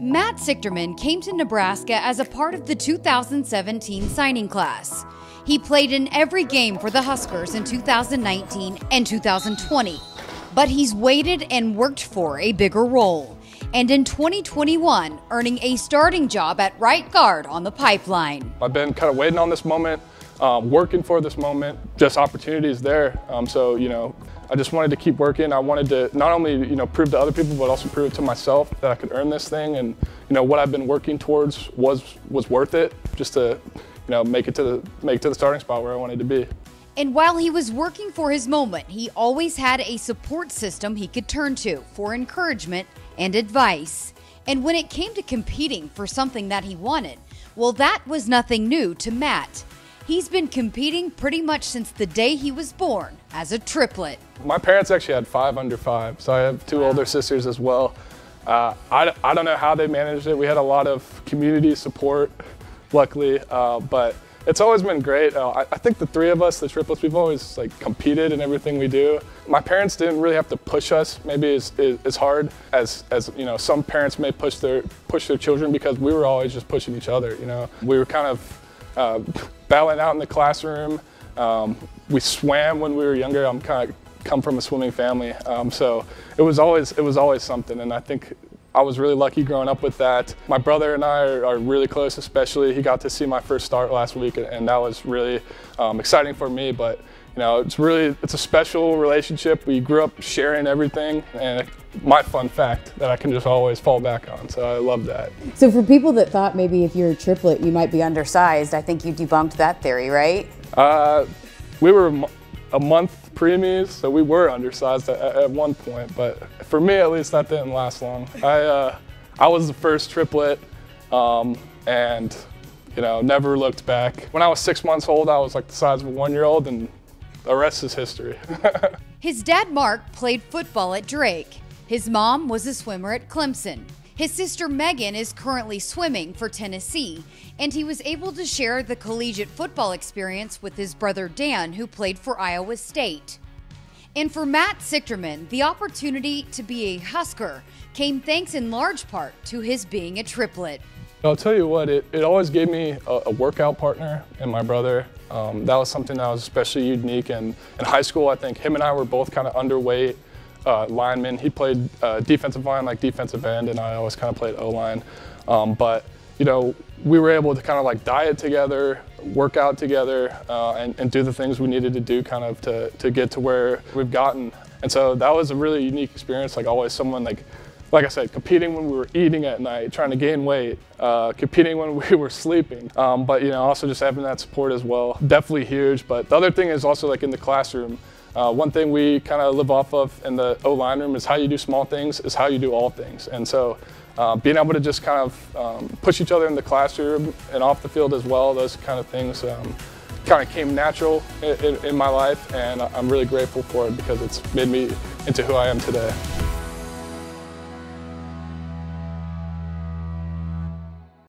Matt Sichterman came to Nebraska as a part of the 2017 signing class. He played in every game for the Huskers in 2019 and 2020, but he's waited and worked for a bigger role, and in 2021, earning a starting job at right guard on the pipeline. I've been kind of waiting on this moment, working for this moment, just opportunities there. So, I just wanted to keep working. I wanted to not only, prove to other people, but also prove it to myself that I could earn this thing. And, what I've been working towards was worth it, just to, make it to the starting spot where I wanted to be. And while he was working for his moment, he always had a support system he could turn to for encouragement and advice. And when it came to competing for something that he wanted, well, that was nothing new to Matt. He's been competing pretty much since the day he was born as a triplet. My parents actually had 5 under 5, so I have 2 older sisters as well. I don't know how they managed it. We had a lot of community support, luckily, but it's always been great. I think the 3 of us, the triplets, we've always competed in everything we do. My parents didn't really have to push us, maybe as hard as some parents may push their children, because we were always just pushing each other. We were kind of battling out in the classroom. We swam when we were younger. I'm kind of come from a swimming family, so it was always something, and I think I was really lucky growing up with that. My brother and I are really close, especially. He got to see my first start last week, and that was really exciting for me. But it's a special relationship. We grew up sharing everything, and my fun fact that I can just always fall back on. So I love that. So for people that thought maybe if you're a triplet you might be undersized, I think you debunked that theory, right? We were a month preemies, so we were undersized at one point, but for me at least that didn't last long. I was the first triplet, and never looked back. When I was 6 months old, I was like the size of a 1-year-old, and the rest is history. His dad, Mark, played football at Drake. His mom was a swimmer at Clemson. His sister Megan is currently swimming for Tennessee, and he was able to share the collegiate football experience with his brother Dan, who played for Iowa State. And for Matt Sichterman, the opportunity to be a Husker came thanks in large part to his being a triplet. I'll tell you what, it always gave me a workout partner in my brother. That was something that was especially unique, and in high school I think him and I were both kind of underweight linemen. He played defensive line, like defensive end, and I always kind of played O-line. But we were able to kind of diet together, work out together, and do the things we needed to do kind of to get to where we've gotten. And so that was a really unique experience. Always someone like I said, competing when we were eating at night, trying to gain weight, competing when we were sleeping, but also just having that support as well. Definitely huge. But the other thing is also in the classroom. One thing we kind of live off of in the O-line room is how you do small things is how you do all things. And so being able to just kind of push each other in the classroom and off the field as well, those kind of things kind of came natural in my life, and I'm really grateful for it because it's made me into who I am today.